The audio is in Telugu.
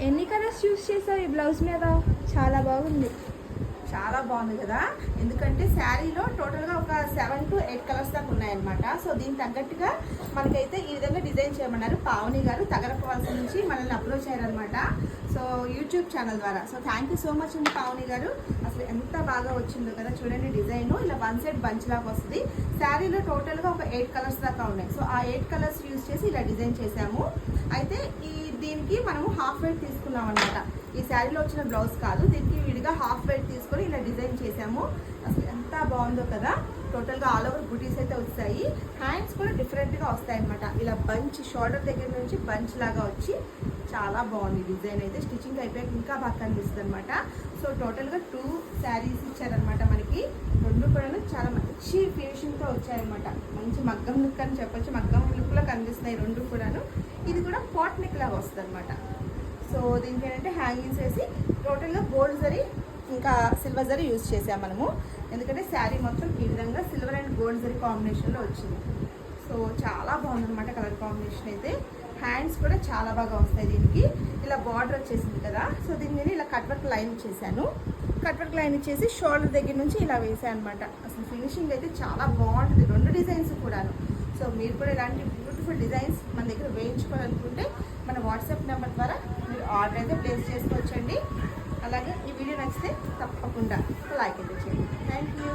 ఎన్ని కలర్స్ యూస్ చేసావు ఈ బ్లౌజ్ మీద? చాలా బాగుంది. చాలా బాగుంది కదా, ఎందుకంటే శారీలో టోటల్గా ఒక 7 to 8 కలర్స్ దాకా ఉన్నాయన్నమాట. సో దీనికి తగ్గట్టుగా మనకైతే ఈ విధంగా డిజైన్ చేయమన్నారు. పావని గారు తగరపవలస నుంచి మనల్ని అప్రోచ్ అయ్యారనమాట, సో యూట్యూబ్ ఛానల్ ద్వారా. So thank you so much అండి పావని గారు. అసలు ఎంత బాగా వచ్చిందో కదా, చూడండి డిజైన్ ఇలా వన్ సైడ్ బంచ్ లాగా వస్తుంది. శారీలో టోటల్గా ఒక 8 కలర్స్ దాకా ఉన్నాయి. సో ఆ 8 కలర్స్ యూజ్ చేసి ఇలా డిజైన్ చేసాము. అయితే దీనికి మనము హాఫ్ వెయిట్ తీసుకున్నాం అనమాట. ఈ శారీలో వచ్చిన బ్లౌజ్ కాదు, దీనికి విడిగా హాఫ్ వెయిట్ తీసుకొని ఇలా డిజైన్ చేసాము. అసలు ఎంత బాగుందో కదా. టోటల్గా ఆల్ ఓవర్ బుటీస్ అయితే వస్తాయి. హ్యాండ్స్ కూడా డిఫరెంట్గా వస్తాయి అనమాట. ఇలా బంచ్ షోల్డర్ దగ్గర నుంచి బంచ్ లాగా వచ్చి చాలా బాగుంది డిజైన్ అయితే. స్టిచ్చింగ్ అయిపోయాక ఇంకా బాగా కనిపిస్తుంది అనమాట. సో టోటల్గా 2 శారీస్ ఇచ్చారనమాట మనకి. రెండు కూడా చాలా మంచి ఫినిషింగ్తో వచ్చాయన్నమాట. మంచి మగ్గం లుక్ అని చెప్పొచ్చు, మగ్గం లుక్లో కనిపిస్తున్నాయి రెండు కూడాను. ఇది కూడా పాట్ నెక్ లాగా వస్తుంది అనమాట. సో దీనికి ఏంటంటే హ్యాంగింగ్స్ వేసి టోటల్గా గోల్డ్ జరీ ఇంకా సిల్వర్ జరీ యూజ్ చేసాం మనము. ఎందుకంటే శారీ మొత్తం ఈ విధంగా సిల్వర్ అండ్ గోల్డ్ జరీ కాంబినేషన్లో వచ్చింది. సో చాలా బాగుందన్నమాట కలర్ కాంబినేషన్ అయితే. హ్యాండ్స్ కూడా చాలా బాగా వస్తాయి దీనికి. ఇలా బార్డర్ వచ్చేసింది కదా, సో దీన్ని నేను ఇలా కట్ వర్క్ లైన్ ఇచ్చేసాను. కట్ వర్క్ లైన్ ఇచ్చేసి షోల్డర్ దగ్గర నుంచి ఇలా వేసాను అనమాట. అసలు ఫినిషింగ్ అయితే చాలా బాగుంటుంది రెండు డిజైన్స్ కూడాను. సో మీరు కూడా ఇలాంటి బ్యూటిఫుల్ డిజైన్స్ మన దగ్గర వేయించుకోవాలనుకుంటే మన వాట్సాప్ నెంబర్ ద్వారా మీరు ఆర్డర్ అయితే ప్లేస్ చేసుకోవచ్చండి. అలాగే ఈ వీడియో నచ్చితే తప్పకుండా లైక్ అయితే చేయండి. Thank you.